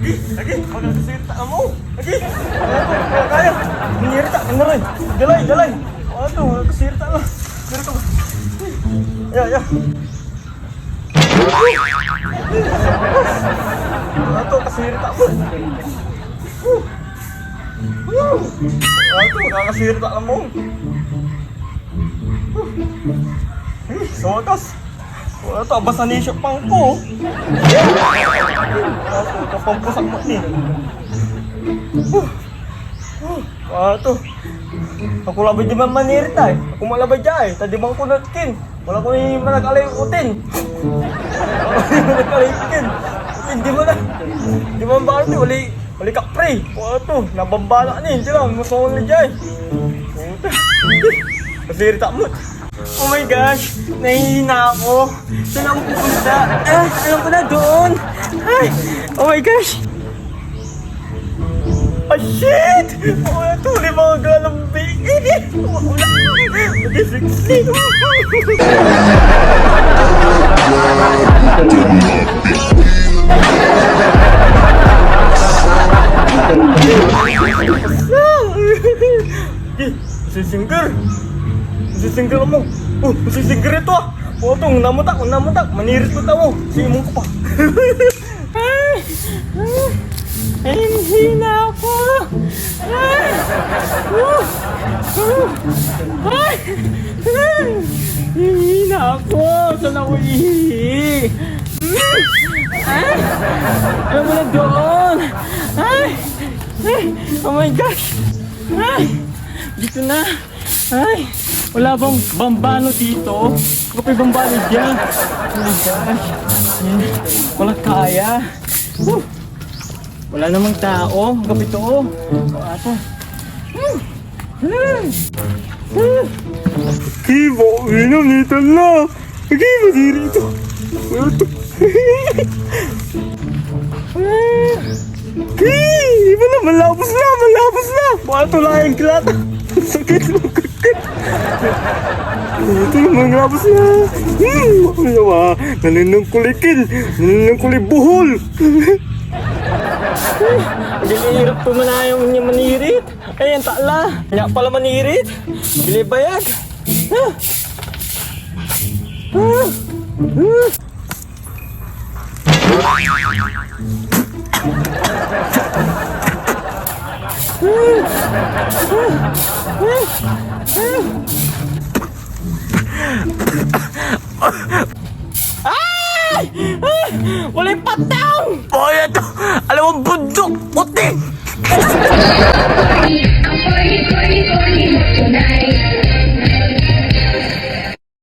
Lagi, magkakasirta ka mo. Lagi, ano, kaya. Hinirita, ano rin. Galay. Ano, magkakasirta lang. Pero ka ba? Ya. Ano, kasirta mo. Ano, magkakasirta ka mo. Sa wakas. Wala to, abas na nisyo pang ko. Kapampusak mo ni. Wala to. Ako labay di man manirita eh. Ako malabay dya eh. Tadi bang kunatkin. Wala ko yung manag-alay utin. Utin, di mo na. Di mo ang bakit eh. Wali kapre. Wala to. Nabambala ni. Hindi lang. Masawal na dya eh. Kasirita mo. Oh my gosh, nahihina ako. Saan ako pupunta? Alam ko na doon. Ay, oh my gosh. Oh shit! Oh, tuloy mga galambing. Wala. Mag-sexy. Sisingkir mo. Sisingkir ito ah. O itong namutak. Manirit ko tamo. Simong ko pa. Ay, hina ako. Hina ako. Saan ako ihi? Alam mo na doon. Oh my gosh. Dito na. Wala bang bambano dito? Kapag bambano dyan. Oh my gosh. Wala kaya. Wala namang tao. Kapag ito. Ito. Kibo, inom nito na. Kibo, diri ito. Ito. Iba na, malapos na. Ito lang yung klata. Sakit mo. Ito yung mga labas na. Nanunungkulikin buhol. Gilirap po mo na yung manirit. Ayan, taala. Kanya pala manirit. Gilibayag. Walay patang! Boy, ito! Alam mo, bundok! Puti!